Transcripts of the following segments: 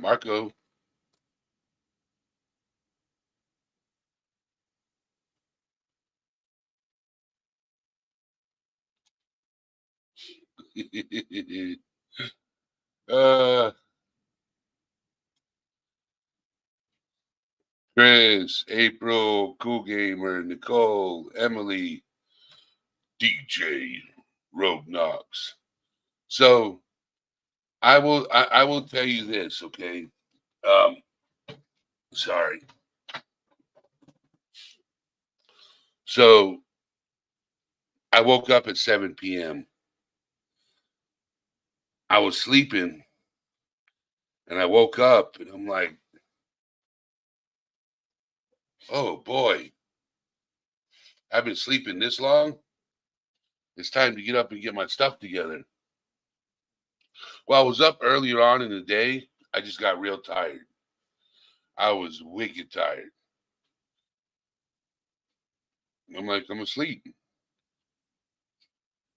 Marco. uh, Chris, April, Cool Gamer, Nicole, Emily, DJ, Rogue Knox. So I will tell you this, okay? Um, sorry. So I woke up at 7 p.m. I was sleeping and I woke up and I'm like, oh boy, I've been sleeping this long. It's time to get up and get my stuff together. Well, I was up earlier on in the day. I just got real tired. I was wicked tired. I'm like, I'm asleep.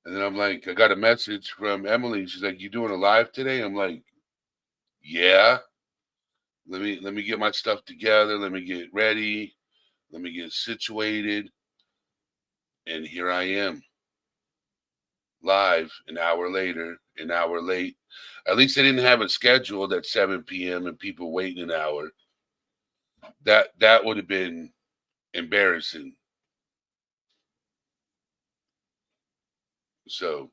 And then I'm like, I got a message from Emily. She's like, you doing a live today? I'm like, yeah. Let me get my stuff together. Let me get ready. Let me get situated. And here I am, live an hour later, an hour late. At least they didn't have it scheduled at 7 p.m. and people waiting an hour. That would have been embarrassing. So,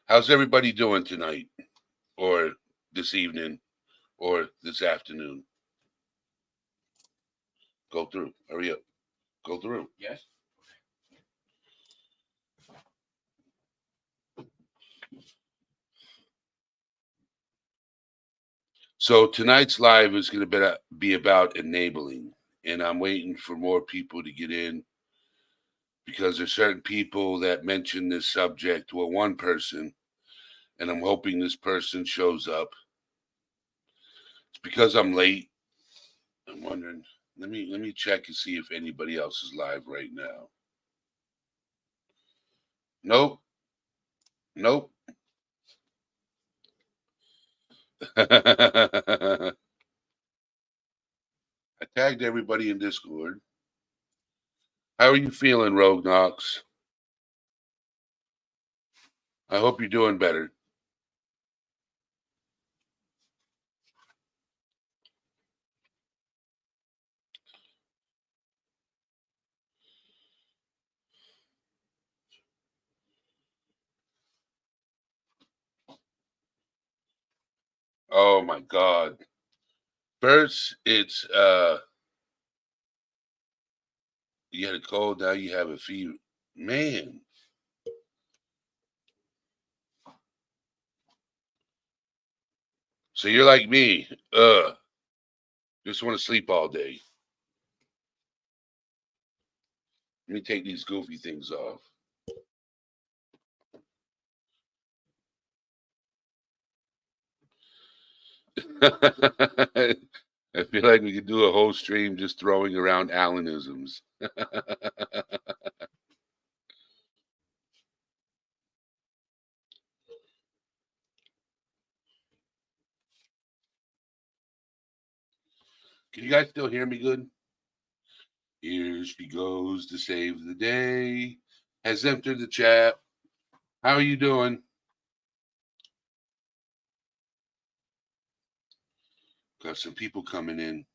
how's everybody doing tonight, or this evening, or this afternoon? Go through. Hurry up. Go through. Yes. So tonight's live is going to be about enabling, and I'm waiting for more people to get in because there's certain people that mention this subject. Well, one person, and I'm hoping this person shows up. It's because I'm late. I'm wondering. Let me check and see if anybody else is live right now. Nope. Nope. I tagged everybody in Discord. How are you feeling, Rogue Knox? I hope you're doing better. Oh my God. First, it's you had a cold, now you have a fever. Man. So you're like me. Just want to sleep all day. Let me take these goofy things off. I feel like we could do a whole stream just throwing around Alanisms. Can you guys still hear me good? Here she goes to save the day. Has entered the chat. How are you doing? Got some people coming in.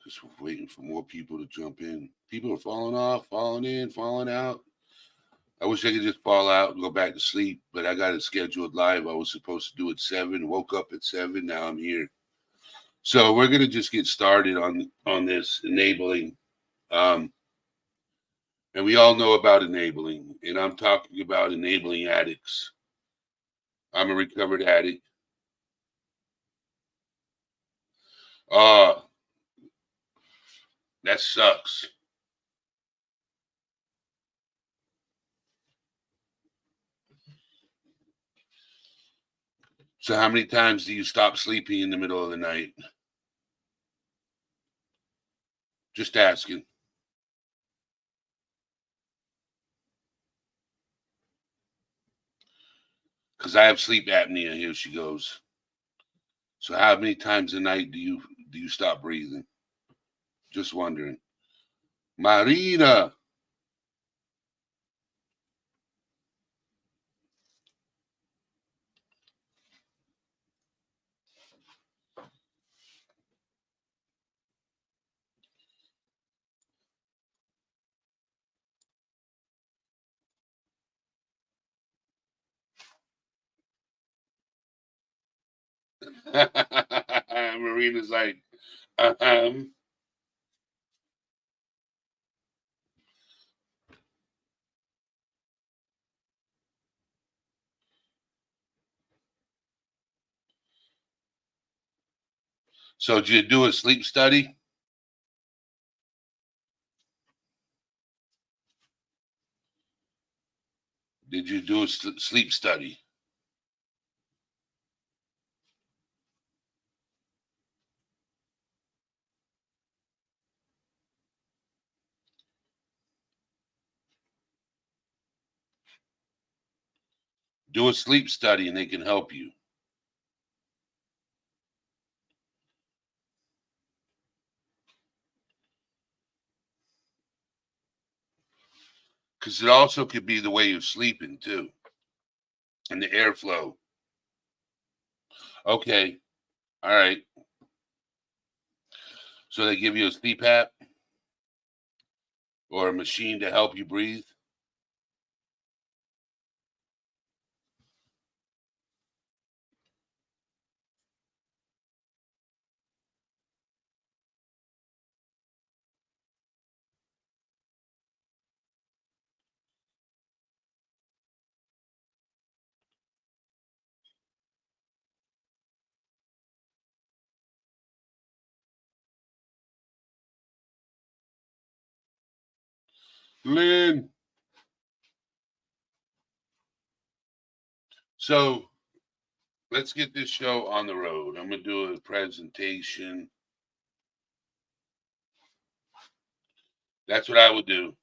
Just waiting for more people to jump in. People are falling off, falling in, falling out. I wish I could just fall out and go back to sleep, but I got it scheduled live. I was supposed to do it 7, woke up at 7, now I'm here. So we're gonna just get started on this enabling. Um, and we all know about enabling, and I'm talking about enabling addicts. I'm a recovered addict. Uh, that sucks. So how many times do you stop sleeping in the middle of the night? Just asking. Because I have sleep apnea. Here she goes. So how many times a night do you stop breathing? Just wondering. Marina. Marina's like, um. So did you do a sleep study? Did you do a sleep study? Do a sleep study and they can help you. Because it also could be the way you're sleeping too. And the airflow. Okay. All right. So they give you a CPAP or a machine to help you breathe. Lynn. So let's get this show on the road. I'm going to do a presentation. That's what I would do.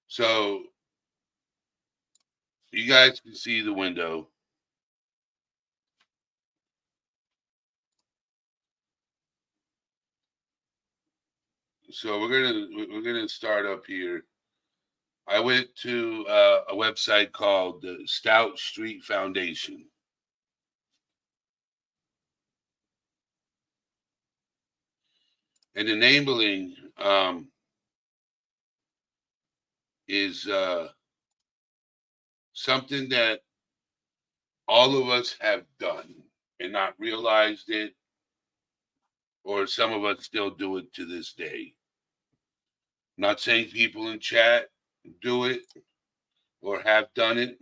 So you guys can see the window. So we're gonna start up here. I went to a website called the Stout Street Foundation. And enabling is something that all of us have done and not realized it, or some of us still do it to this day. I'm not saying people in chat do it or have done it,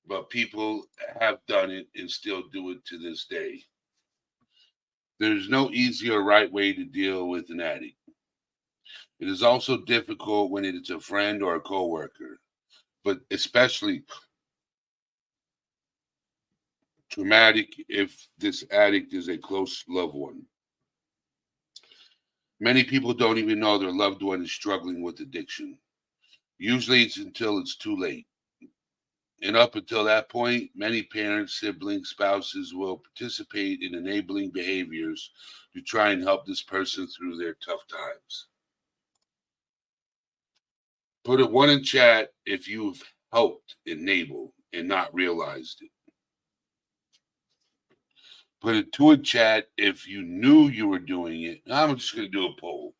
but people have done it and still do it to this day. There's no easy or right way to deal with an addict. It is also difficult when it is a friend or a coworker, but especially traumatic if this addict is a close loved one. Many people don't even know their loved one is struggling with addiction. Usually it's until it's too late. And up until that point, many parents, siblings, spouses will participate in enabling behaviors to try and help this person through their tough times. Put a one in chat if you've helped enable and not realized it. Put a two in chat if you knew you were doing it. I'm just going to do a poll.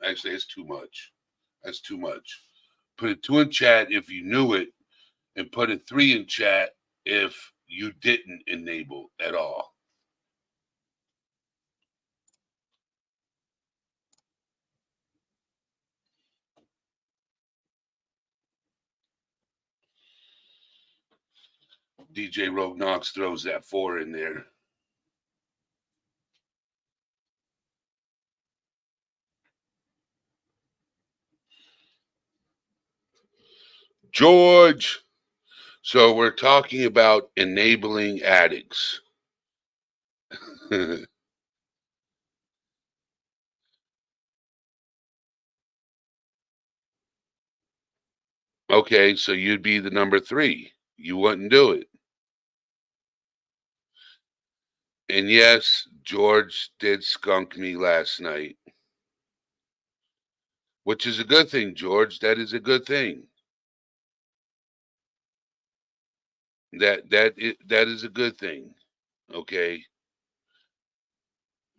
Actually, it's too much. That's too much. Put a two in chat if you knew it, and put a three in chat if you didn't enable at all. DJ Rogue Knox throws that four in there. George. So we're talking about enabling addicts. Okay, so you'd be the number 3. You wouldn't do it. And yes, George did skunk me last night, which is a good thing, George. That is a good thing. That is a good thing. Okay?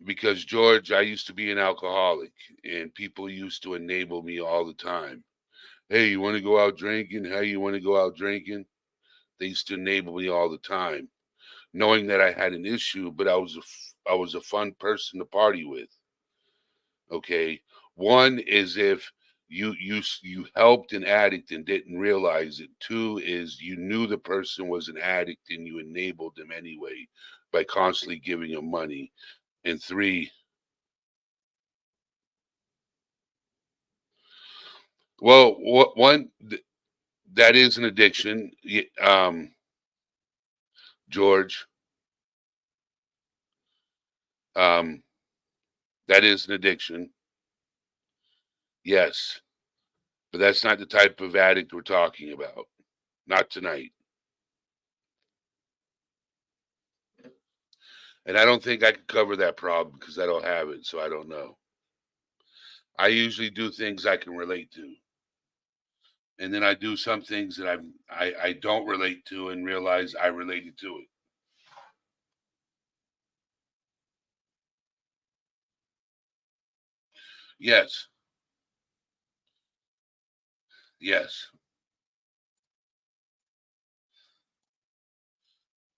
Because George, I used to be an alcoholic and people used to enable me all the time. Hey, you want to go out drinking? Hey, you want to go out drinking? They used to enable me all the time, knowing that I had an issue, but I was a fun person to party with. Okay, one is if you helped an addict and didn't realize it. Two is you knew the person was an addict and you enabled them anyway by constantly giving them money. And three, well, one that is an addiction, George. Um, that is an addiction. Yes, but that's not the type of addict we're talking about. Not tonight. And I don't think I could cover that problem because I don't have it, so I don't know. I usually do things I can relate to. And then I do some things that I don't relate to and realize I related to it. Yes. Yes.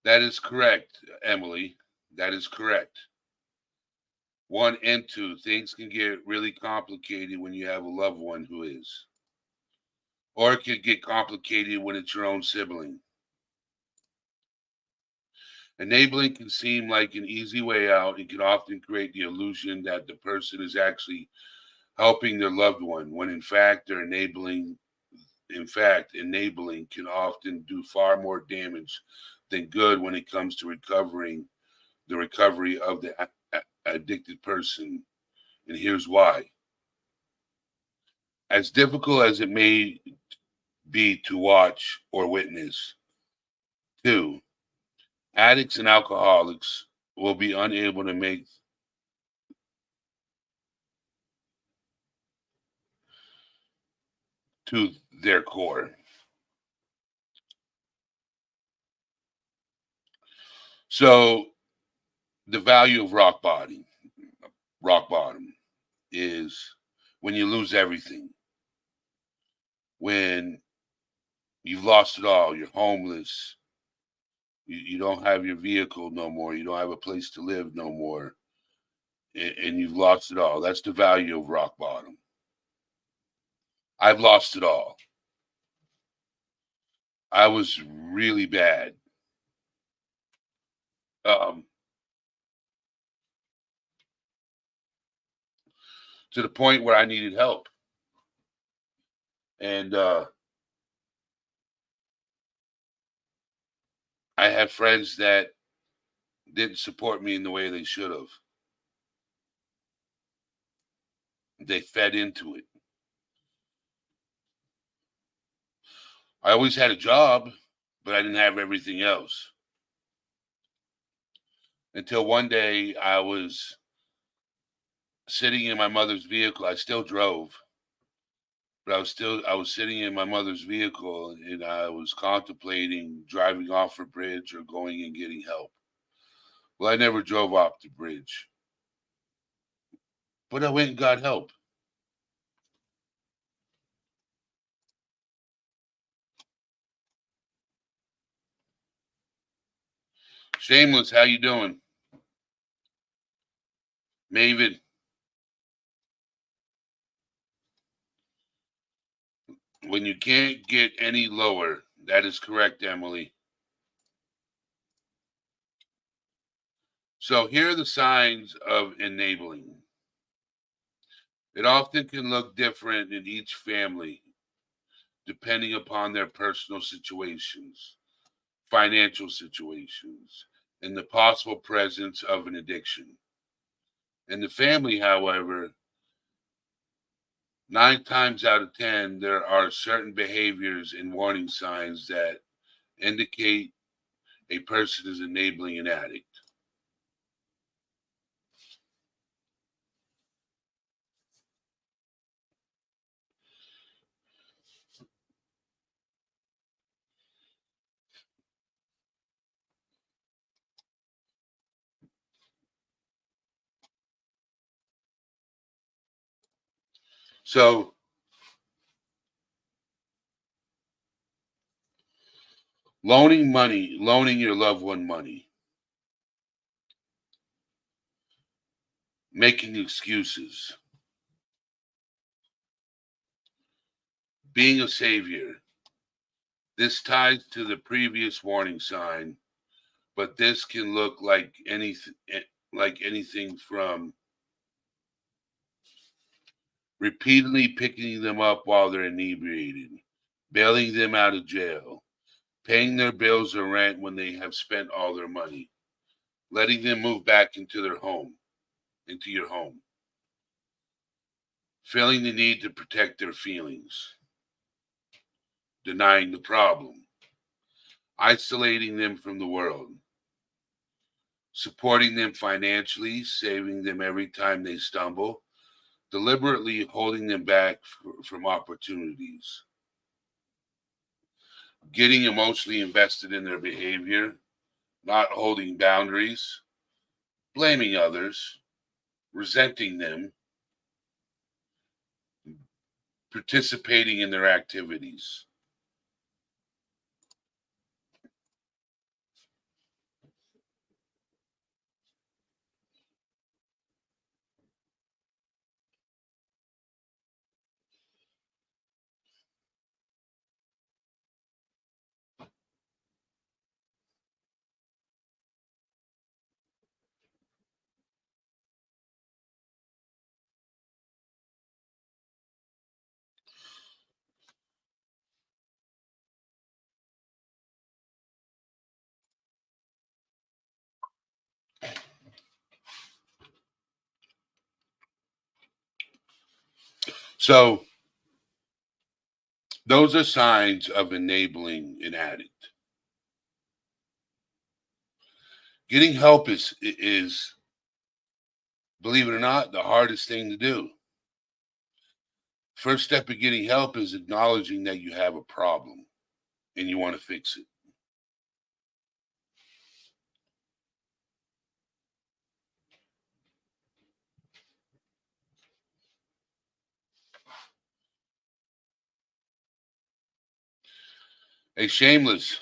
That is correct, Emily. That is correct. One and two, things can get really complicated when you have a loved one who is. Or it could get complicated when it's your own sibling. Enabling can seem like an easy way out and can often create the illusion that the person is actually helping their loved one when in fact enabling can often do far more damage than good when it comes to the recovery of the addicted person. And here's why. As difficult as it may be to watch or witness, two, addicts and alcoholics will be unable to make to their core. So the value of rock bottom is when you lose everything, when you've lost it all, you're homeless, you don't have your vehicle no more, you don't have a place to live no more, and you've lost it all. That's the value of rock bottom. I've lost it all. I was really bad. Um, to the point where I needed help. And I had friends that didn't support me in the way they should have. They fed into it. I always had a job, but I didn't have everything else. Until one day I was sitting in my mother's vehicle. I still drove, but I was sitting in my mother's vehicle and I was contemplating driving off a bridge or going and getting help. Well, I never drove off the bridge, but I went and got help. Shameless, how you doing? Maven, when you can't get any lower, that is correct, Emily. So here are the signs of enabling. It often can look different in each family, depending upon their personal situations, financial situations, and the possible presence of an addiction. In the family, however, 9 times out of 10, there are certain behaviors and warning signs that indicate a person is enabling an addict. So, loaning your loved one money, making excuses, being a savior. This ties to the previous warning sign, but this can look like anything from repeatedly picking them up while they're inebriated, bailing them out of jail, paying their bills or rent when they have spent all their money, letting them move back into your home, feeling the need to protect their feelings, denying the problem, isolating them from the world, supporting them financially, saving them every time they stumble, deliberately holding them back from opportunities, getting emotionally invested in their behavior, not holding boundaries, blaming others, resenting them, participating in their activities. So, those are signs of enabling an addict. Getting help is, believe it or not, the hardest thing to do. First step of getting help is acknowledging that you have a problem and you want to fix it. Hey, Shameless,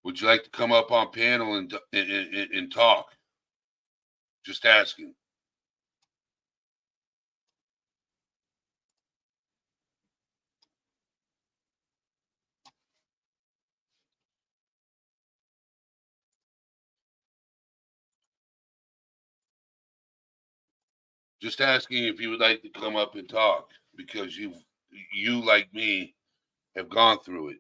would you like to come up on panel and talk? Just asking. Just asking if you would like to come up and talk because you like me have gone through it.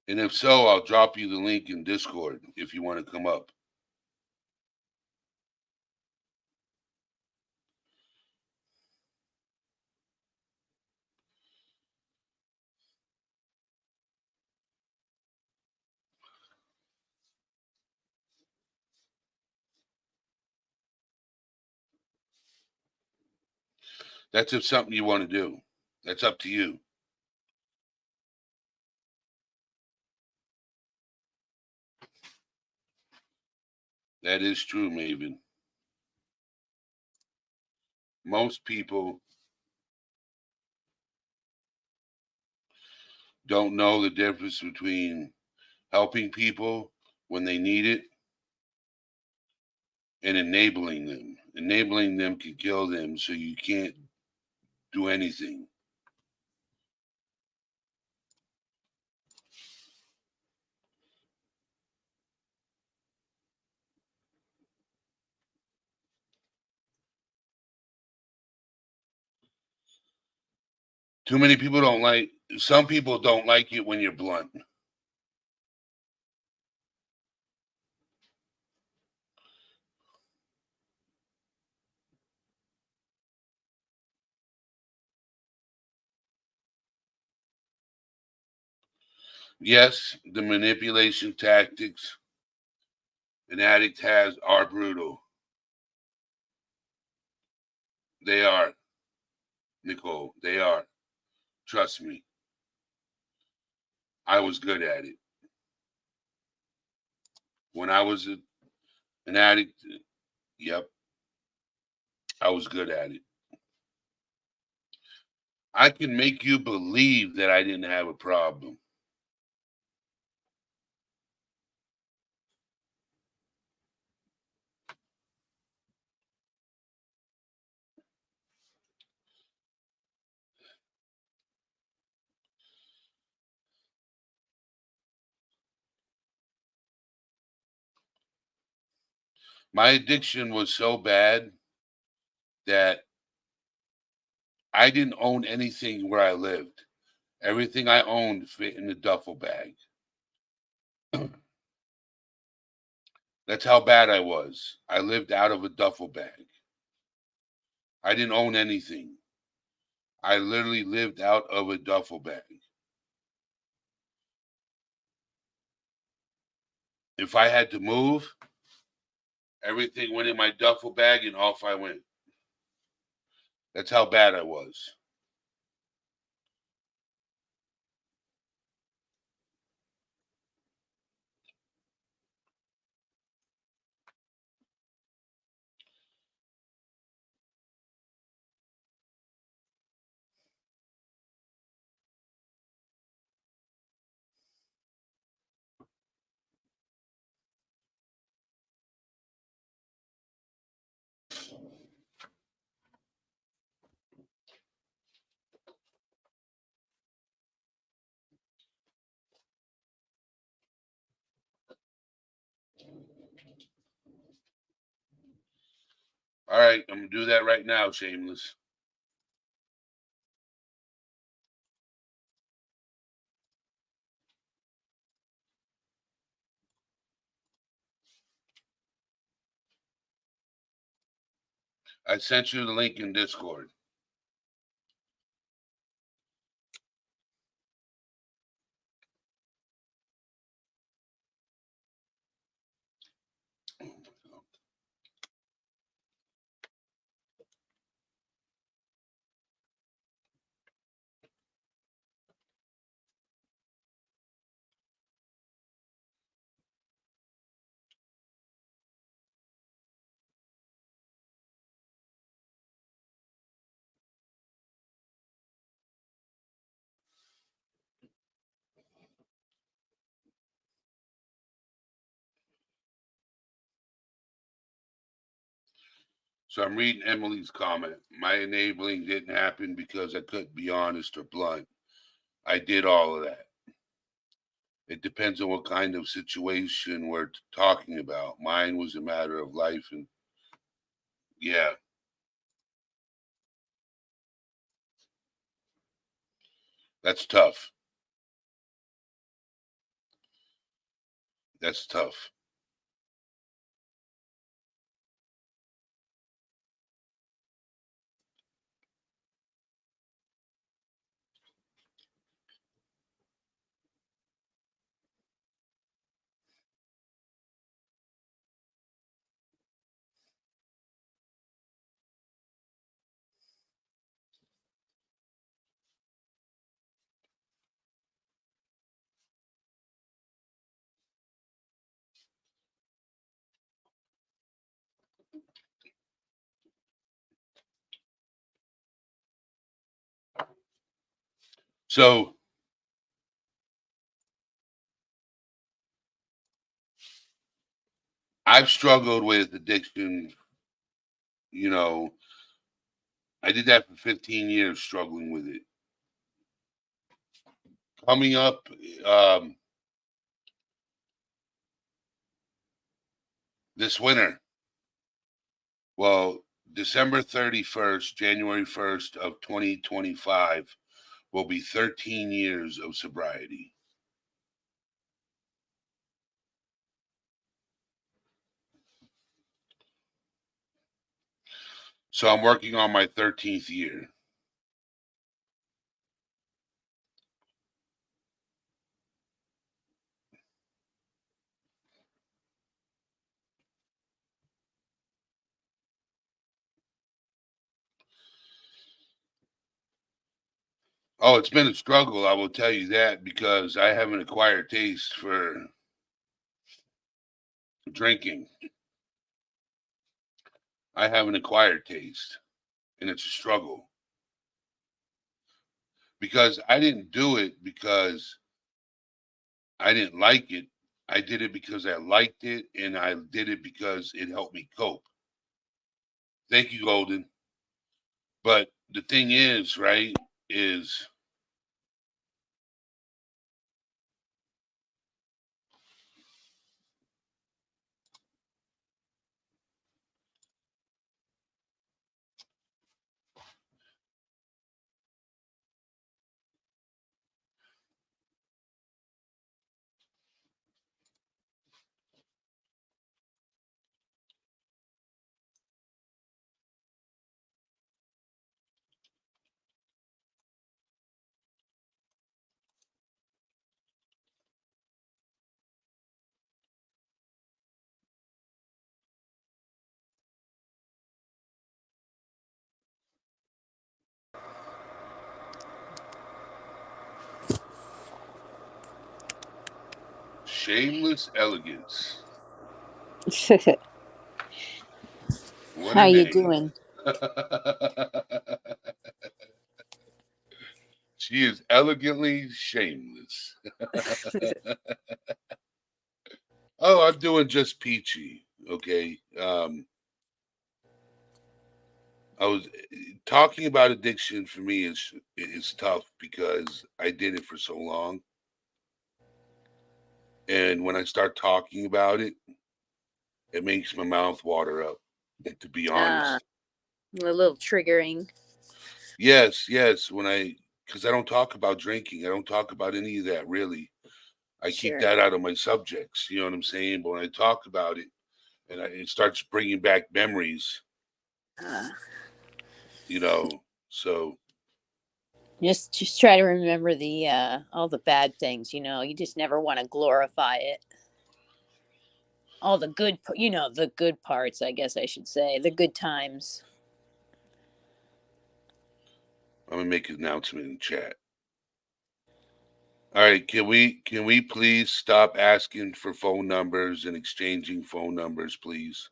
And if so, I'll drop you the link in Discord if you want to come up. That's if something you want to do. That's up to you. That is true, Maven. Most people don't know the difference between helping people when they need it and enabling them. Enabling them can kill them, so you can't do anything. Too many people don't like, some people don't like it when you're blunt. Yes, the manipulation tactics an addict has are brutal. They are, Nicole. They are. Trust me. I was good at it. When I was an addict, yep, I was good at it. I can make you believe that I didn't have a problem. My addiction was so bad that I didn't own anything where I lived. Everything I owned fit in a duffel bag. That's how bad I was. I lived out of a duffel bag. I didn't own anything. I literally lived out of a duffel bag. If I had to move, everything went in my duffel bag and off I went. That's how bad I was. All right, I'm gonna do that right now, Shameless. I sent you the link in Discord. So I'm reading Emily's comment. My enabling didn't happen because I couldn't be honest or blunt. I did all of that. It depends on what kind of situation we're talking about. Mine was a matter of life and yeah, that's tough. That's tough. So I've struggled with addiction. You know, I did that for 15 years, struggling with it. Coming up, um, this winter. Well, December 31st, January 1st of 2025 will be 13 years of sobriety. So I'm working on my 13th year. Oh, it's been a struggle, I will tell you that, because I have an acquired taste for drinking. I have an acquired taste, and it's a struggle because I didn't do it because I didn't like it. I did it because I liked it, and I did it because it helped me cope. Thank you, Golden. But the thing is, right, is shameless elegance. What How a you name. doing? She is elegantly shameless. Oh, I'm doing just peachy. Okay. I was talking about addiction for me is tough because I did it for so long. And when I start talking about it, it makes my mouth water up, to be Uh, honest. a little triggering. Yes, yes. Because I don't talk about drinking, I don't talk about any of that really. I keep Sure. that out of my subjects. You know what I'm saying? But when I talk about it, and it starts bringing back memories, Uh, you know. So just try to remember the all the bad things. You just never want to glorify it. All the good, the good parts. I guess I should say the good times. I'm gonna make an announcement in chat. All right, can we please stop asking for phone numbers and exchanging phone numbers, please,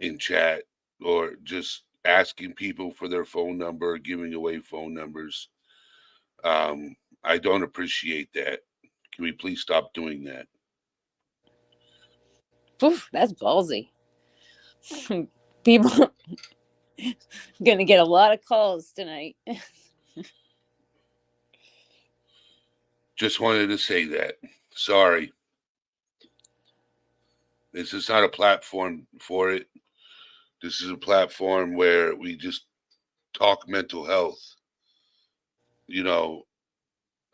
in chat, or just asking people for their phone number, or giving away phone numbers. Um, I don't appreciate that. Can we please stop doing that? Oof, that's ballsy. People gonna get a lot of calls tonight. Just wanted to say that. Sorry. This is not a platform for it. This is a platform where we just talk mental health. You know,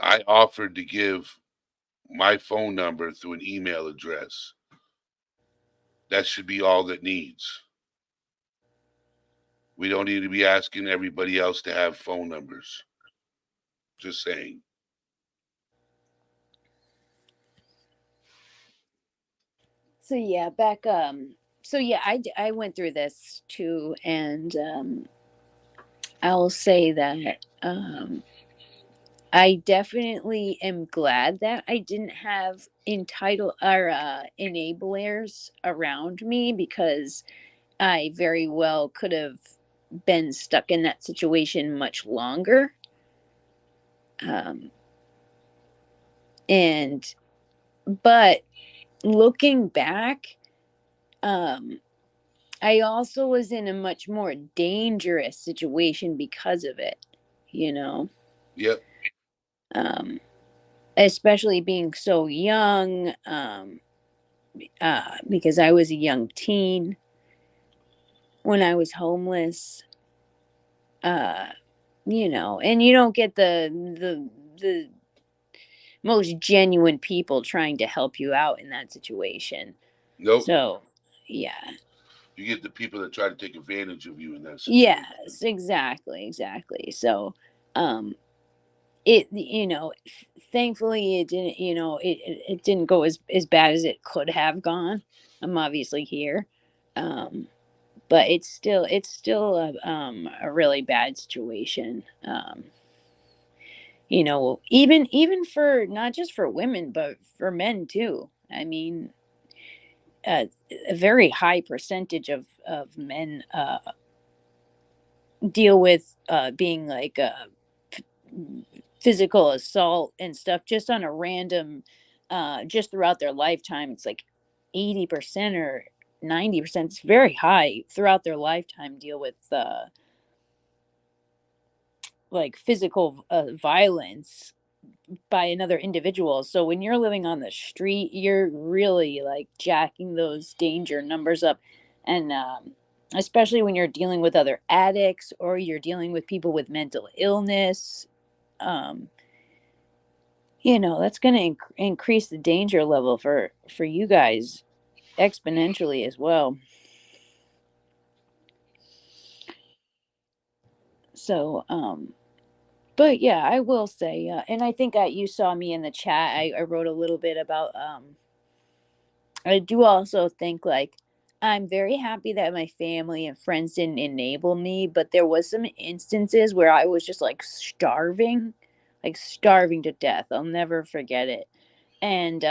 I offered to give my phone number through an email address. That should be all that needs. We don't need to be asking everybody else to have phone numbers. Just saying. So yeah, back so yeah, I went through this too, and I'll say that I definitely am glad that I didn't have enablers around me, because I very well could have been stuck in that situation much longer. Um, and but looking back, um, I also was in a much more dangerous situation because of it, you know, Yep. um, especially being so young, because I was a young teen when I was homeless, uh, and you don't get the most genuine people trying to help you out in that situation. Nope. So, yeah. You get the people that try to take advantage of you in that situation. Yes, exactly. So, um, it thankfully it didn't it didn't go as bad as it could have gone. I'm obviously here, um, but it's still a really bad situation. Even for not just for women but for men too. I mean, a very high percentage of men deal with being like physical assault and stuff just on a random just throughout their lifetime. It's like 80% or 90%. It's very high throughout their lifetime deal with like physical violence by another individual. So when you're living on the street, you're really like jacking those danger numbers up. And especially when you're dealing with other addicts or you're dealing with people with mental illness, um, that's going to increase the danger level for you guys exponentially as well. So, but yeah, I will say, and I think you saw me in the chat. I wrote a little bit about. I do also think like I'm very happy that my family and friends didn't enable me, but there was some instances where I was just like starving to death. I'll never forget it. And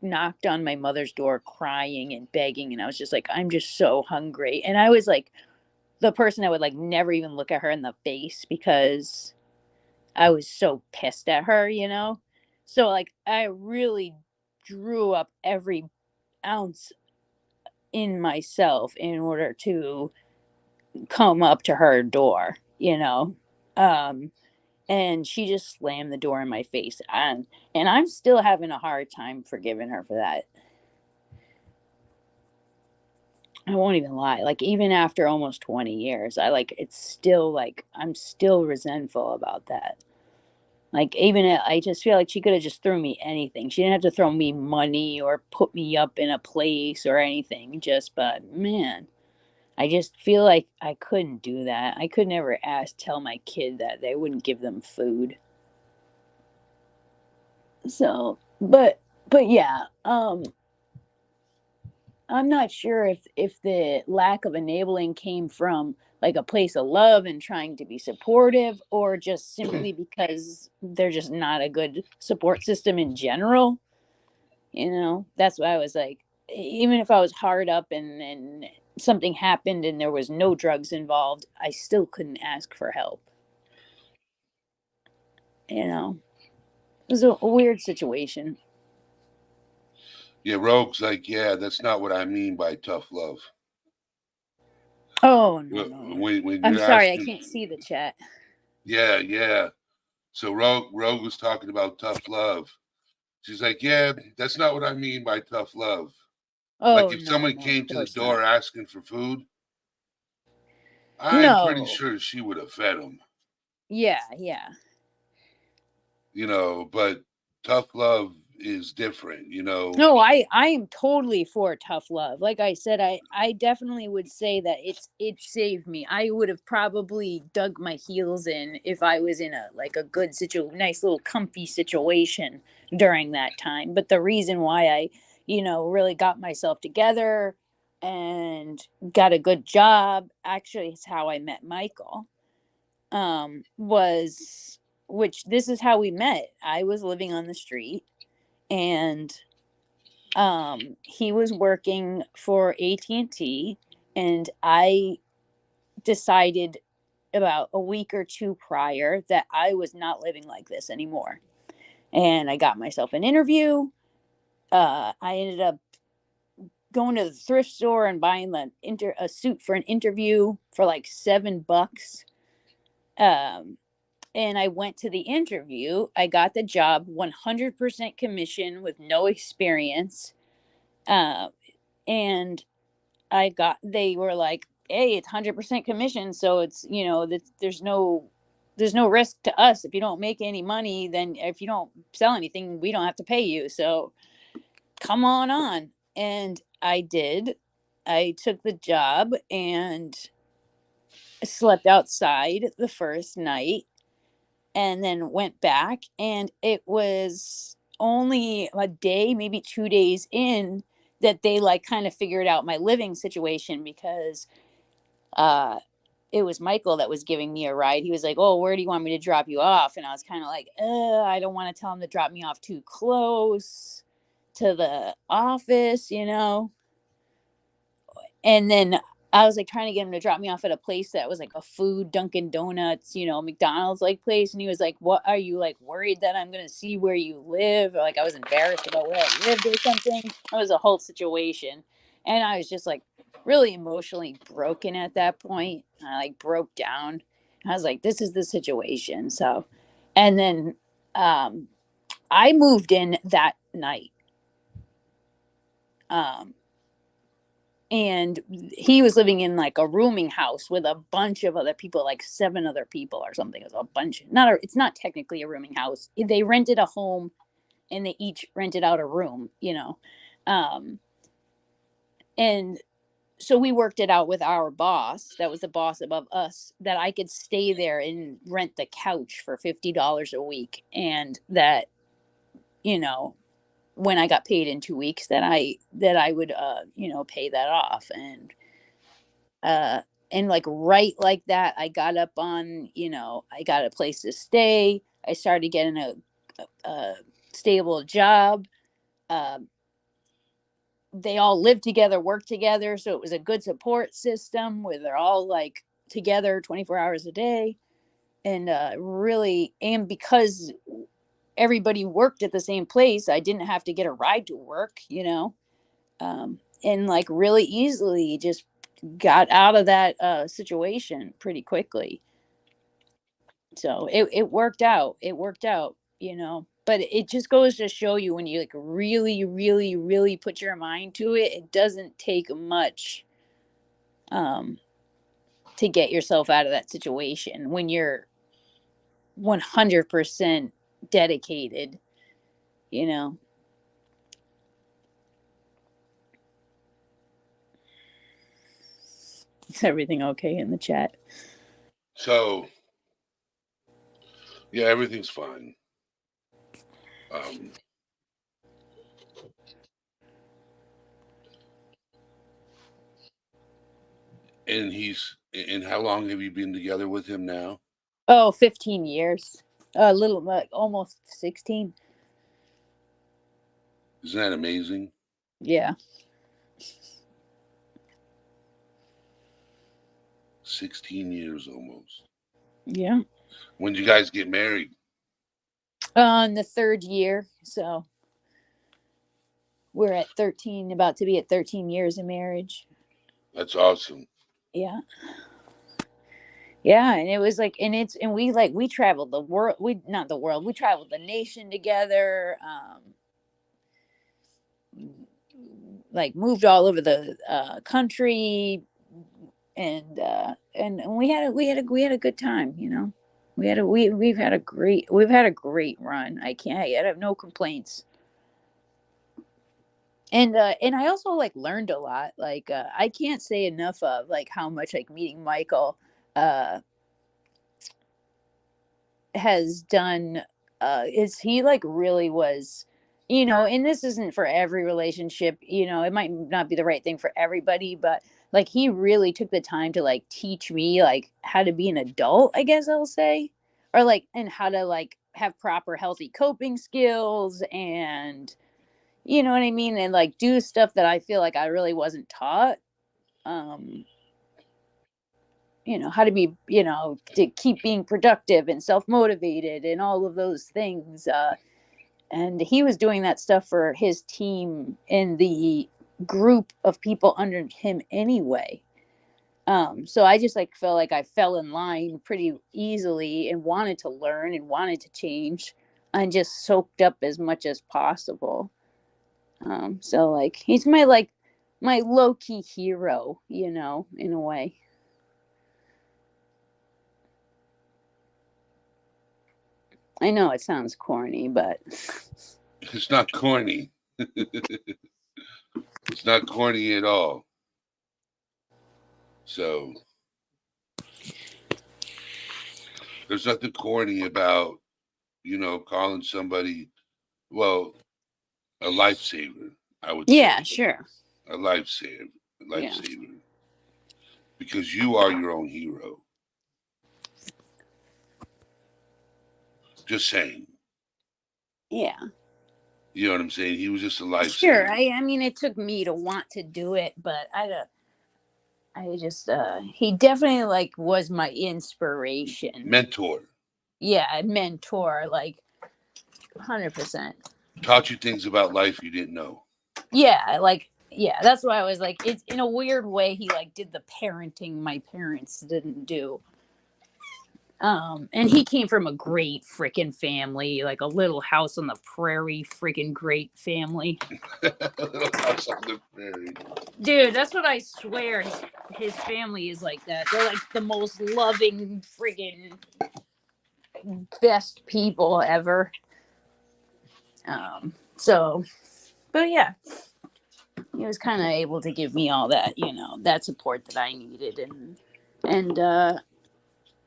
knocked on my mother's door crying and begging, and I was just like, I'm just so hungry. And I was like the person that would like never even look at her in the face because I was so pissed at her. So like I really drew up every ounce in myself in order to come up to her door. Um and she just slammed the door in my face, and I'm still having a hard time forgiving her for that. I won't even lie. Like even after almost 20 years, it's still like I'm still resentful about that. Like I just feel like she could have just thrown me anything. She didn't have to throw me money or put me up in a place or anything. But man, I just feel like I couldn't do that. I could never tell my kid that they wouldn't give them food. So, but yeah, I'm not sure if the lack of enabling came from like a place of love and trying to be supportive, or just simply because they're just not a good support system in general. That's why I was like, even if I was hard up and something happened and there was no drugs involved, I still couldn't ask for help. It was a weird situation. Yeah, Rogue's like, yeah, that's not what I mean by tough love. Oh, no. When I'm you're sorry, I asking, can't see the chat. yeah. So Rogue was talking about tough love. She's like, yeah, that's not what I mean by tough love. Like Oh, if no, someone no, of came to the course not. door asking for food, I'm pretty No. sure she would have fed them. Yeah. But tough love is different. No, I am totally for tough love. Like I said, I definitely would say that it saved me. I would have probably dug my heels in if I was in a good nice little comfy situation during that time. But the reason why I, really got myself together and got a good job, actually is how I met Michael. Was which this is how we met. I was living on the street, and he was working for AT&T, and I decided about a week or two prior that I was not living like this anymore. And I got myself an interview. I ended up going to the thrift store and buying a suit for an interview for like $7. Um, and I went to the interview. I got the job, 100% commission with no experience. Uh, and they were like, hey, it's 100% commission. So it's, there's no risk to us. If you don't make any money, then if you don't sell anything, we don't have to pay you. So come on. And I did. I took the job and slept outside the first night and then went back. And it was only a day, maybe 2 days in, that they like kind of figured out my living situation, because uh it was Michael that was giving me a ride. He was like, oh, where do you want me to drop you off? And I was kind of like, I don't want to tell him to drop me off too close to the office. And then I was like trying to get him to drop me off at a place that was like a food Dunkin' Donuts, McDonald's like place. And he was like, what, are you like worried that I'm going to see where you live? Or like I was embarrassed about where I lived or something. It was a whole situation. And I was just like really emotionally broken at that point. I like broke down. I was like, this is the situation. So, and then I moved in that night. Um, and he was living in like a rooming house with a bunch of other people, like 7 other people or something. It was a bunch. It's not technically a rooming house. They rented a home and they each rented out a room. Um, and so we worked it out with our boss, that was the boss above us, that I could stay there and rent the couch for $50 a week. And that, when I got paid in 2 weeks, that I would, pay that off. Uh and like right like that, I got up on, I got a place to stay. I started getting a stable job. um they all lived together, worked together, so it was a good support system where they're all like together 24 hours a day. And really, and because everybody worked at the same place, I didn't have to get a ride to work. And like really easily just got out of that situation pretty quickly. So it worked out. It worked out. But it just goes to show you, when you like really, really, really put your mind to it, it doesn't take much um to get yourself out of that situation when you're 100% dedicated, you know. Is everything okay in the chat? So, yeah, everything's fine. Um, and how long have you been together with him now? Oh, 15 years. A little, almost 16. Isn't that amazing? Yeah. 16 years almost. Yeah. When did you guys get married? On the 3rd year. So we're at 13, about to be at 13 years of marriage. That's awesome. Yeah. Yeah. And it was like, and we traveled the world. Not the world, we traveled the nation together. Like moved all over the country. And we had a good time. We've had a great run. I have no complaints. And I also like learned a lot. Like I can't say enough of like how much like meeting Michael uh has done. Is he like really was, and this isn't for every relationship, it might not be the right thing for everybody, but like he really took the time to like teach me like how to be an adult, I guess I'll say, or like, and how to like have proper healthy coping skills, and you know what I mean, and like do stuff that I feel like I really wasn't taught. um how to be, to keep being productive and self-motivated and all of those things. And he was doing that stuff for his team in the group of people under him anyway. So I just like felt like I fell in line pretty easily and wanted to learn and wanted to change and just soaked up as much as possible. So like he's my low-key hero, in a way. I know it sounds corny, but It's not corny. It's not corny at all. So there's nothing corny about, calling somebody, well, a lifesaver, I would yeah, say. sure. A lifesaver. Because you are your own hero. Just saying. Yeah. You know what I'm saying? He was just a lifesaver. Sure. I mean, it took me to want to do it, but he definitely like was my inspiration. Mentor. Yeah, mentor, like 100%. Taught you things about life you didn't know. Yeah, that's why I was like, it's in a weird way he like did the parenting my parents didn't do. And he came from a great freaking family, like a little house on the prairie, freaking great family. Little house on the prairie. Dude, that's what I swear. His family is like that. They're like the most loving, freaking best people ever. But yeah, he was kind of able to give me all that, that support that I needed,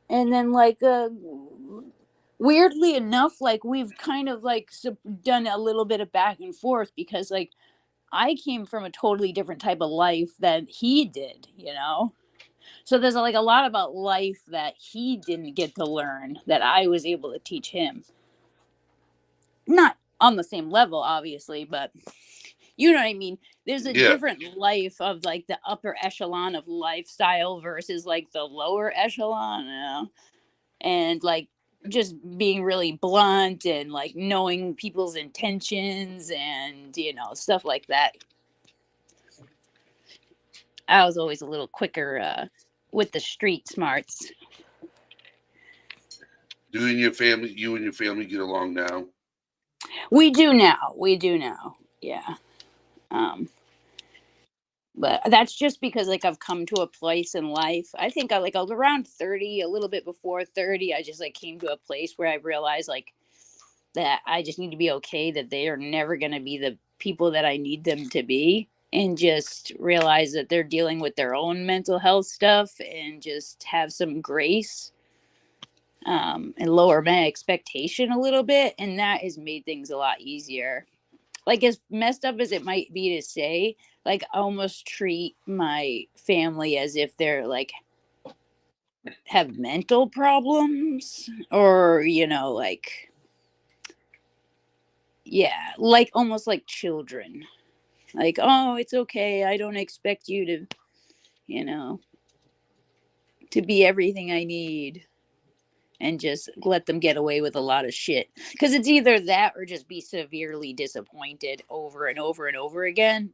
and then like weirdly enough, like we've kind of like done a little bit of back and forth because like I came from a totally different type of life that he did, so there's like a lot about life that he didn't get to learn that I was able to teach him. Not on the same level, obviously, but you know what I mean? There's a different life of like the upper echelon of lifestyle versus like the lower echelon, and like just being really blunt and like knowing people's intentions and, stuff like that. I was always a little quicker with the street smarts. You and your family get along now? We do now. Yeah. But that's just because like I've come to a place in life. I think I was around 30, a little bit before 30. I just like came to a place where I realized like that I just need to be okay that they are never going to be the people that I need them to be, and just realize that they're dealing with their own mental health stuff and just have some grace, and lower my expectation a little bit. And that has made things a lot easier. Like as messed up as it might be to say, like I almost treat my family as if they're like have mental problems or, like, yeah, like almost like children. Like, oh, it's okay. I don't expect you to, to be everything I need, and just let them get away with a lot of shit. Because it's either that or just be severely disappointed over and over and over again,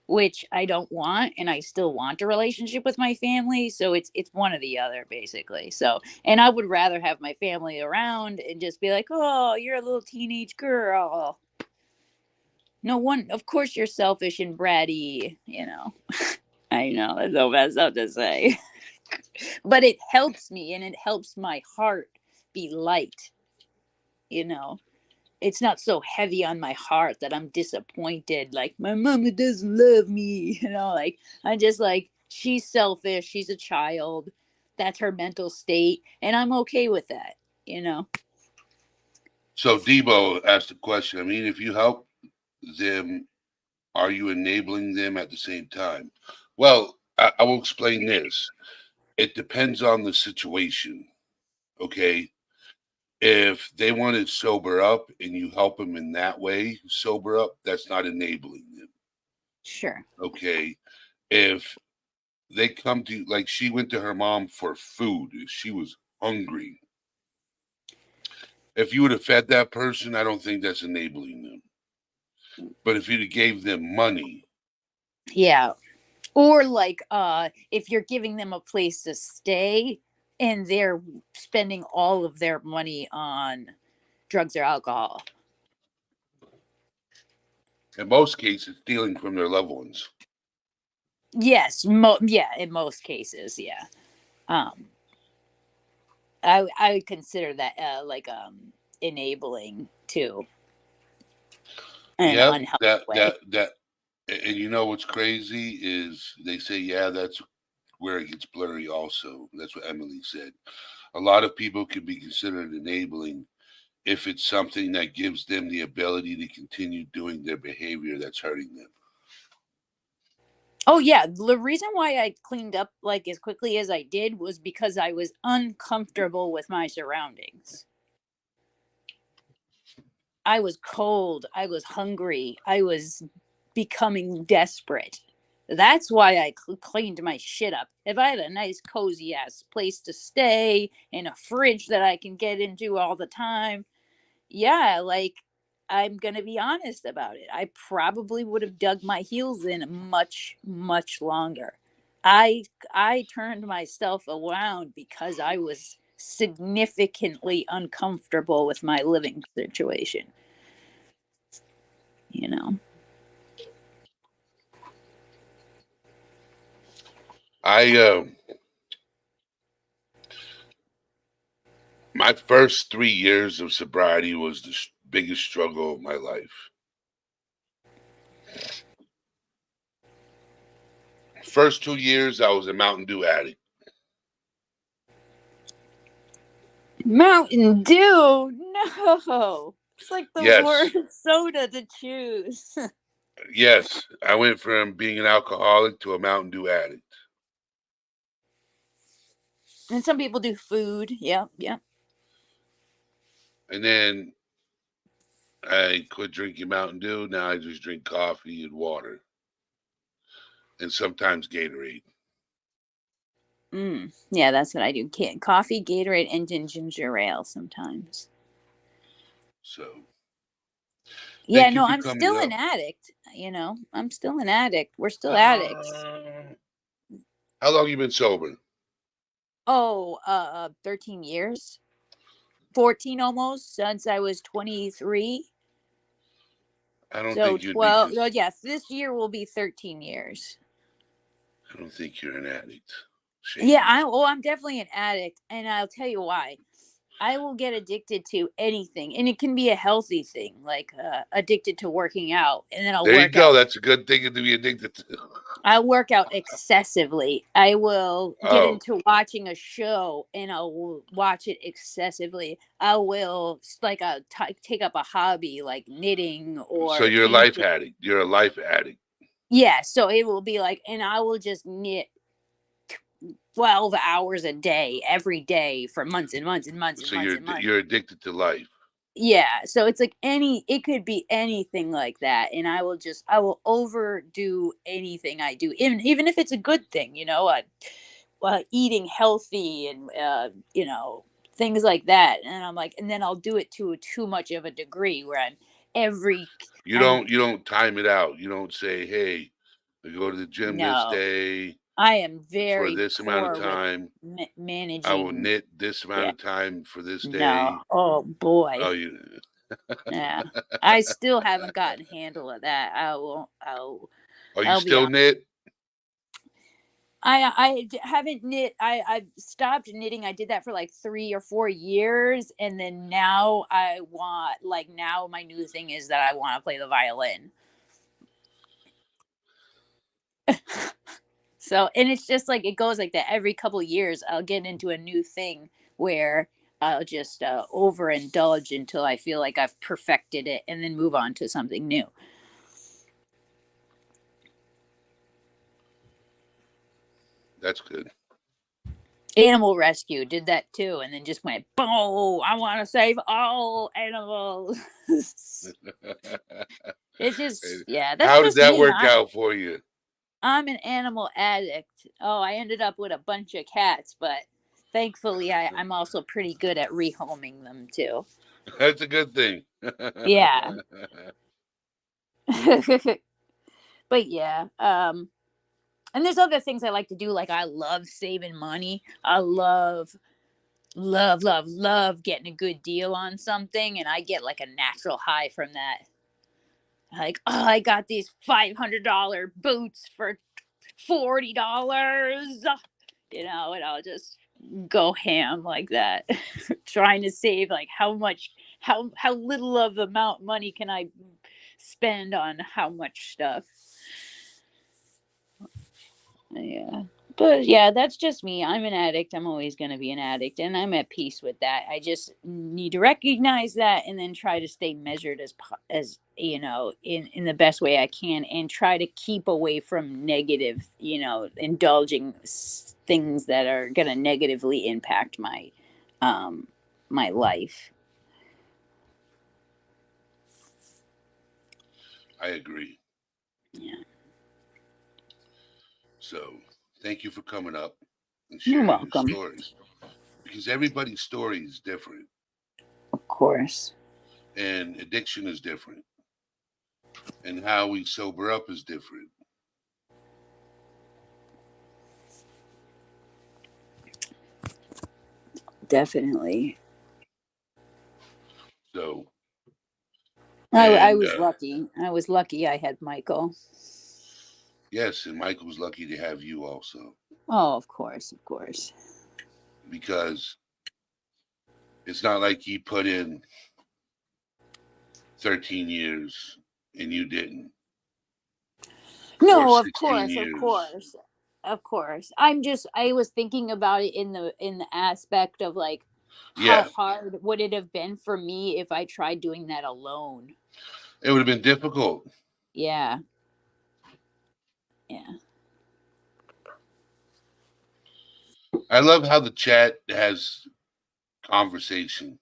which I don't want. And I still want a relationship with my family. So it's one or the other, basically. So, and I would rather have my family around and just be like, oh, you're a little teenage girl. No one, of course you're selfish and bratty, I know, that's so messed up to say. But it helps me and it helps my heart be light, It's not so heavy on my heart that I'm disappointed, like my mama doesn't love me, like I'm just like, she's selfish, she's a child, that's her mental state, and I'm okay with that, So Debo asked the question, I mean, if you help them, are you enabling them at the same time? Well, I will explain this. It depends on the situation. Okay. If they want to sober up and you help them in that way, sober up, that's not enabling them. Sure. Okay. If they come to, like, she went to her mom for food. She was hungry. If you would have fed that person, I don't think that's enabling them. But if you'd have gave them money, Yeah. Or like if you're giving them a place to stay and they're spending all of their money on drugs or alcohol. in most cases, stealing from their loved ones. Yes, yeah, in most cases, yeah. Um I would consider that like enabling too in an Yep, unhealthy that way. that that and you know what's crazy is they say, yeah, that's where it gets blurry also. That's what Emily said. A lot of people can be considered enabling if it's something that gives them the ability to continue doing their behavior that's hurting them. Oh yeah, the reason why I cleaned up like as quickly as I did was because I was uncomfortable with my surroundings. I was cold, I was hungry, I was becoming desperate. That's why I cleaned my shit up. If I had a nice cozy ass place to stay and a fridge that I can get into all the time, yeah, like I'm going to be honest about it. I probably would have dug my heels in much longer. I turned myself around because I was significantly uncomfortable with my living situation, you know. I My first 3 years of sobriety was the biggest struggle of my life. First 2 years, I was a Mountain Dew addict. Mountain Dew? No. It's like the Yes, worst soda to choose. yes, I went from being an alcoholic to a Mountain Dew addict. And some people do food. Yeah, yeah. And then I quit drinking Mountain Dew. Now I just drink coffee and water, and sometimes Gatorade. Yeah, that's what I do. Coffee, Gatorade, and ginger ale sometimes. So Yeah, thank you no, for I'm coming still an up. addict. You know, I'm still an addict. We're still addicts. Uh, how long you been sober? Oh, 13 years. 14 almost since I was 23. I don't So think you'd be. 12. Oh, yes, this year will be 13 years. I don't think you're an addict. Yeah, Shame. I'm definitely an addict, and I'll tell you why. I will get addicted to anything, and it can be a healthy thing, like addicted to working out, and then I'll There you work go. out. That's a good thing to be addicted to. I work out excessively. I will get Oh, into watching a show, and I'll watch it excessively. I will like take up a hobby like knitting so or you're a life painting. addict. You're a life addict. Yeah, so it will be like, and I will just knit 12 hours a day every day for months and months and months and So months and months. you're addicted to life. Yeah, so it's like it could be anything like that, and I will overdo anything I do, even if it's a good thing, eating healthy and things like that, and I'm like, and then I'll do it to too much of a degree where every I'm You don't time it out. You don't say, "Hey, I go to the gym this no, day I am for very this amount of poor with time. I will managing. knit this amount Yeah, of time for this no, day." oh Oh, boy, you. yeah, I still haven't gotten handle of that. Are you I'll be still honest. knit? Haven't knit. I stopped knitting. I did that for like 3 or 4 years, and then now I want like now my new thing is that I want to play the violin. So, and it's just like it goes like that every couple years. I'll get into a new thing where I'll just overindulge until I feel like I've perfected it, and then move on to something new. That's good. Animal Rescue did that too, and then just went boom. I want to save all animals. It's just, yeah, that's How did just that me. work out for you? I'm an animal addict. Oh, I ended up with a bunch of cats, but thankfully I'm also pretty good at rehoming them too. That's a good thing. Yeah. But yeah, and there's other things I like to do. Like I love saving money. I love getting a good deal on something, and I get like a natural high from that. Like, oh, I got these $500 boots for $40. You know, and I'll just go ham like that, trying to save like how little of the amount money can I spend on how much stuff. Yeah. But yeah, that's just me. I'm an addict. I'm always going to be an addict, and I'm at peace with that. I just need to recognize that and then try to stay measured as you know, in the best way I can, and try to keep away from negative, you know, indulging things that are going to negatively impact um my life. I agree. Yeah. So thank you for coming up and You're sharing your welcome. story, because everybody's story is different Of course. and addiction is different and how we sober up is different. Definitely. So, I and was lucky. I was lucky I had Michael. yes, and Michael's lucky to have you also, Oh, of course, of course. because it's not like he put in 13 years and you didn't, or No, 16 of years. course, of course. I was thinking about it in the aspect of like, how Yeah, hard would it have been for me if I tried doing that alone? it would have been difficult. Yeah, yeah. I love how the chat has conversations.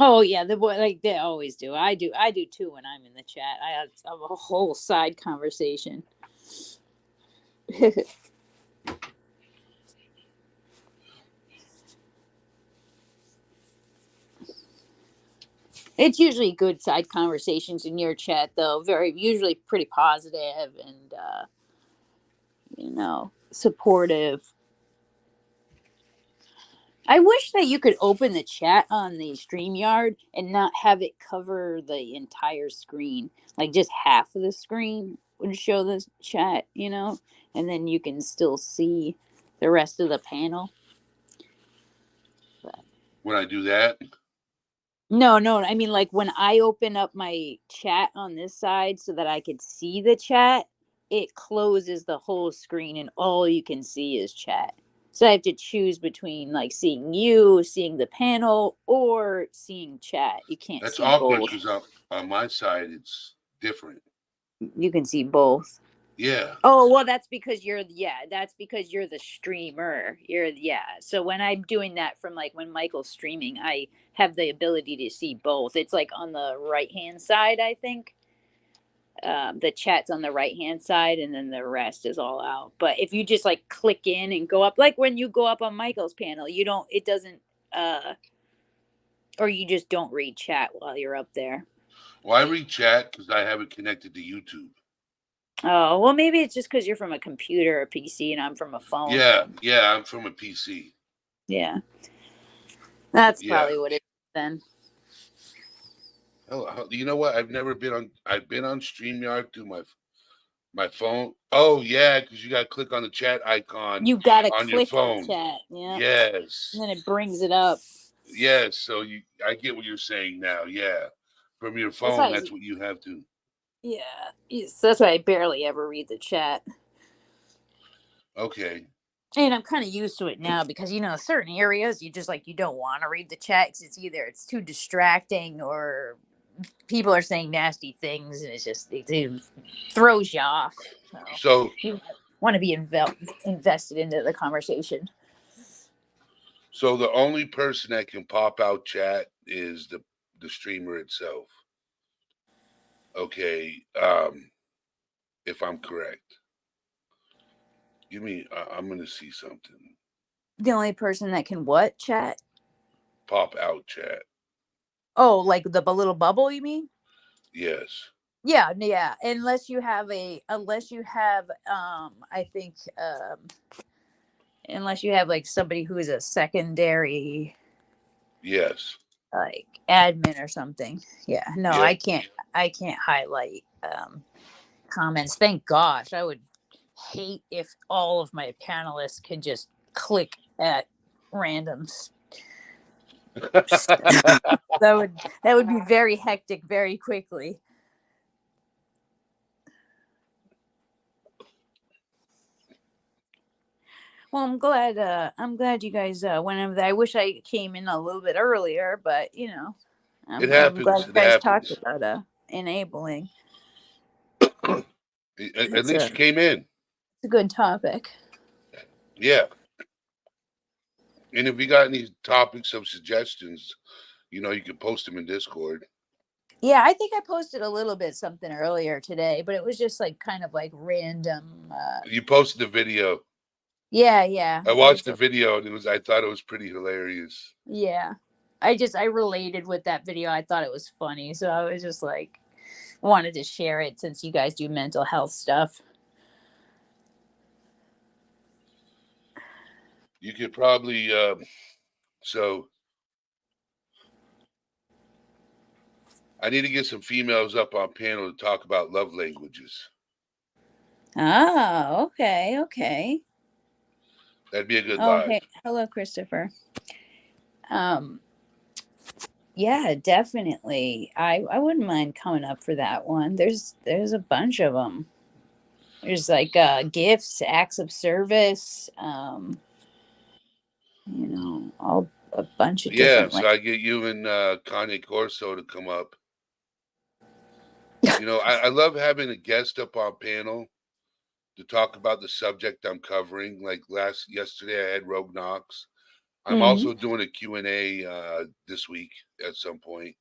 Oh yeah, the boy like they always do. I do too when I'm in the chat. I have a whole side conversation. It's usually good side conversations in your chat though. Very usually pretty positive and you know, supportive. I wish that you could open the chat on the StreamYard and not have it cover the entire screen. Like just half of the screen would show the chat, you know, and then you can still see the rest of the panel. But When I do that, no, I mean like when I open up my chat on this side so that I could see the chat, it closes the whole screen and all you can see is chat. So I have to choose between like seeing you, seeing the panel, or seeing chat. You can't that's see awkward both. because on my side it's different. You can see both. Yeah, Oh, well, that's because you're the streamer. So when I'm doing that from like when Michael's streaming, I have the ability to see both. It's like on the right hand side, I think. The chat's on the right hand side, and then the rest is all out. But if you just like click in and go up, like when you go up on Michael's panel, you don't. It doesn't. Or you just don't read chat while you're up there. well, I read chat because I have it connected to YouTube. Oh well, maybe it's just because you're from a computer or PC, and I'm from a phone. Yeah, I'm from a PC. Yeah. That's Yeah. probably what it is then. Oh, you know what? I've been on StreamYard through my phone. Oh yeah, because you got to click on the chat icon You gotta on your click the phone. chat, yeah, Yes, and then it brings it up. yes. So I get what you're saying now. Yeah, from your That's phone, why, that's what you have to. yeah, that's why I barely ever read the chat, Okay. and I'm kind of used to it now because you know certain areas you just like you don't want to read the chat 'cause it's either it's too distracting or people are saying nasty things and it throws you off. So So you want to be invested into the conversation. so the only person that can pop out chat is the streamer itself. Okay. If I'm correct. Give me. I'm gonna see something. The only person that can what chat? Pop out chat. Oh, like the little bubble, you mean? Yes. Yeah, yeah. Unless you have I think unless you have like somebody who is a secondary Yes. like admin or something. Yeah. No, Yep. I can't highlight comments. Thank gosh. I would hate if all of my panelists could just click at randoms. That would be very hectic very quickly. Well, I'm glad you guys went over that. I wish I came in a little bit earlier, but It I'm glad happens. you It guys talked happens. about enabling. At It's least you came in. a good topic. Yeah. And if you got any topics of suggestions, you can post them in Discord. Yeah, I think I posted a little bit something earlier today, but it was just like kind of like random. You posted the video. Yeah. I watched the video and I thought it was pretty hilarious. Yeah. I related with that video. I thought it was funny. So I was just like, wanted to share it since you guys do mental health stuff. You could probably, so I need to get some females up on panel to talk about love languages. Oh, okay. That'd be a good Oh, live. hey, hello, Christopher. Yeah, definitely. I wouldn't mind coming up for that one. There's a bunch of them. There's like gifts, acts of service, all a bunch of Yeah, different. so I get you and Kanye Corso to come up. I love having a guest up on panel to talk about the subject I'm covering. Like yesterday, I had Rogue Knox. I'm also doing a Q&A this week at some point.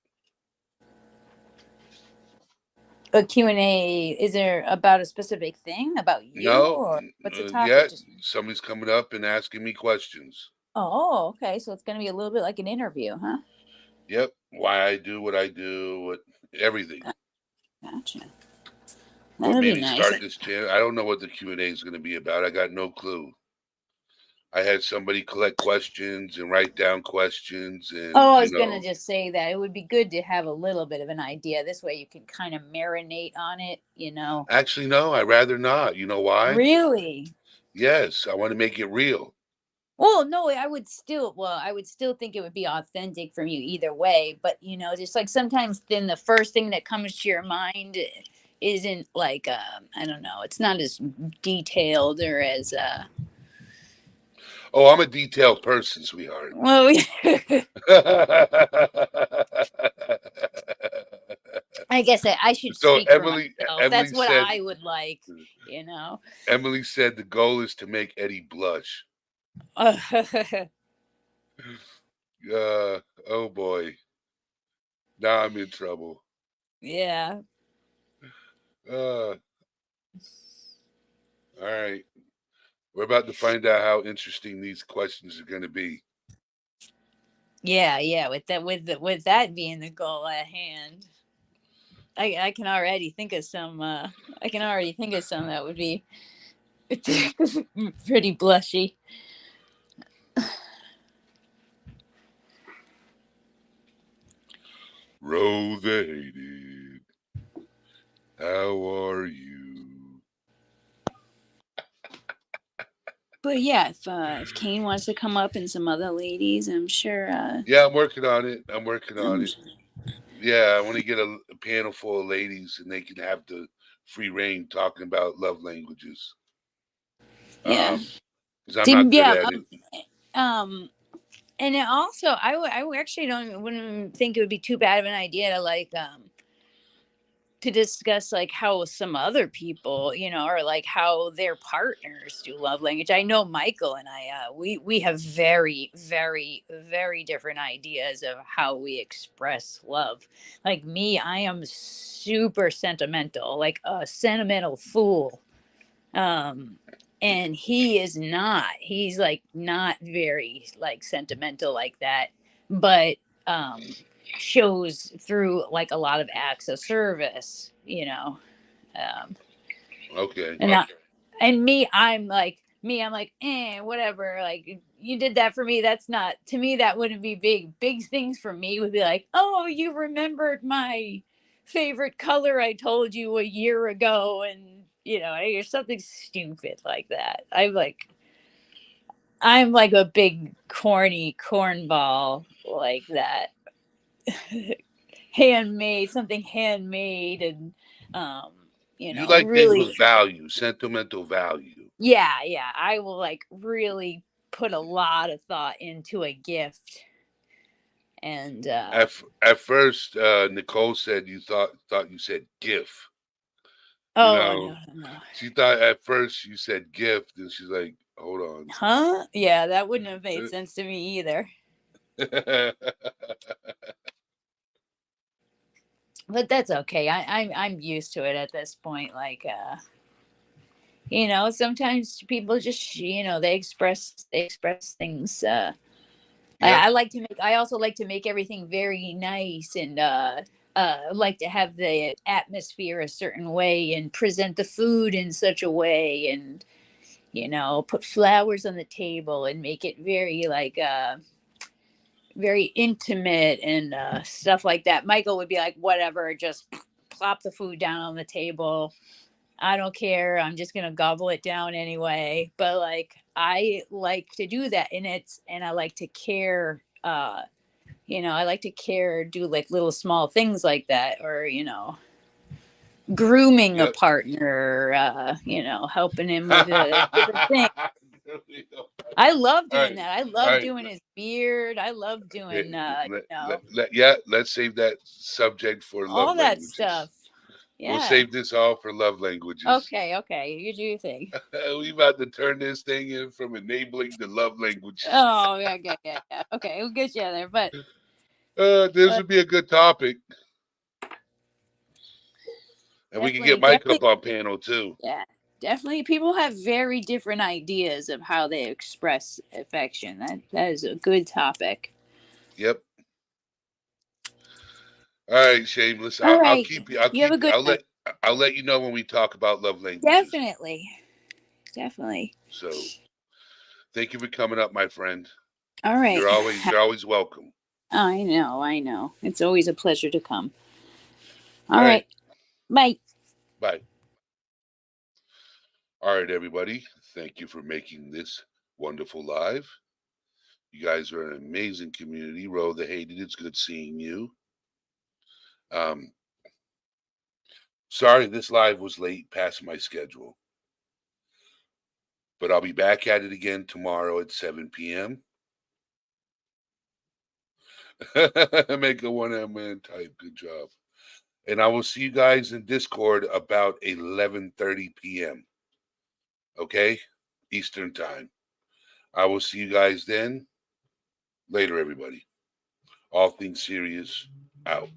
A Q&A, is there about a specific thing about you? No, or what's the topic? yet somebody's coming up and asking me questions. Oh, okay. So it's going to be a little bit like an interview, huh? Yep. Why I do what I do, everything. Gotcha. What That'll made be me nice. start this channel? I don't know what the Q&A is going to be about. I got no clue. I had somebody collect questions and write down questions. And I was going to just say that it would be good to have a little bit of an idea. This way you can kind of marinate on it, Actually, no, I'd rather not. You know why? Really? Yes, I want to make it real. Well, no, I would still think it would be authentic from you either way. But, just like sometimes then the first thing that comes to your mind isn't like, I don't know, it's not as detailed or as... Oh, I'm a detailed person, sweetheart. Well, I guess I should speak for myself. That's what I would like, Emily said the goal is to make Eddie blush. Oh boy. Now I'm in trouble. Yeah. All right. We're about to find out how interesting these questions are going to be. Yeah. With that being the goal at hand, I can already think of some. That would be pretty blushy. Rose hated. How are you? But yeah, if Kane wants to come up and some other ladies, I'm sure. Yeah, I'm working on it. Yeah, I want to get a panel full of ladies and they can have the free reign talking about love languages. Yeah. Because I'm not good at it. And also, I actually wouldn't think it would be too bad of an idea to to discuss like how some other people, or like how their partners do love language. I know Michael and I, we have very, very, very different ideas of how we express love. Like me, I am super sentimental, like a sentimental fool. and he is not. He's like not very like sentimental like that, but shows through like a lot of acts of service, you know. Um, Okay. and I, and I'm like, whatever. Like you did that for me. That's not to me. That wouldn't be big. Big things for me would be like, oh, you remembered my favorite color I told you a year ago, and you know, or something stupid like that. I'm like a big corny cornball like that. Handmade, something handmade, and um, you You know, like things really, with value, sentimental value. yeah, I will like really put a lot of thought into a gift, and At first, Nicole said you thought you said GIF. You oh no, know, no, no, she thought at first you said gift, and she's like, "Hold on." huh? Yeah, that wouldn't have made sense to me either. But that's okay. I'm used to it at this point. Like you know, sometimes people just you know they express things. Yep. I like to make. I also like to make everything very nice and like to have the atmosphere a certain way and present the food in such a way and you know put flowers on the table and make it very like very intimate and stuff like that. Michael would be like, whatever, just plop the food down on the table. I don't care. I'm just gonna gobble it down anyway. But like I like to do that and I like to care you know, I like to care, do like little small things like that, or, you know, grooming a Yep. partner, you know, helping him with different things. I love All doing right. that. I All love right. doing his beard. I love Okay. doing, you know, Yeah, let's save that subject for love all that languages. stuff. We'll Yeah. save this all for love languages. Okay. You do your thing. We about to turn this thing in from enabling to love languages. Oh, yeah. Okay, we'll get you there. But This would be a good topic. And we can get Mike definitely, up on panel too. yeah. Definitely, people have very different ideas of how they express affection. That is a good topic. Yep. All right, Shameless. All I'll right. keep you. I'll You have a keep you. good night. I'll let you know when we talk about love languages. Definitely. So thank you for coming up, my friend. All right. You're always welcome. I know. It's always a pleasure to come. All All right. right. Bye. Bye. All right, everybody. Thank you for making this wonderful live. You guys are an amazing community. Ro the Hated, it's good seeing you. Sorry this live was late past my schedule. But I'll be back at it again tomorrow at 7 p.m. Make a one man type. Good job. And I will see you guys in Discord about 11:30 p.m. Okay? Eastern time. I will see you guys then. Later, everybody. All things serious out.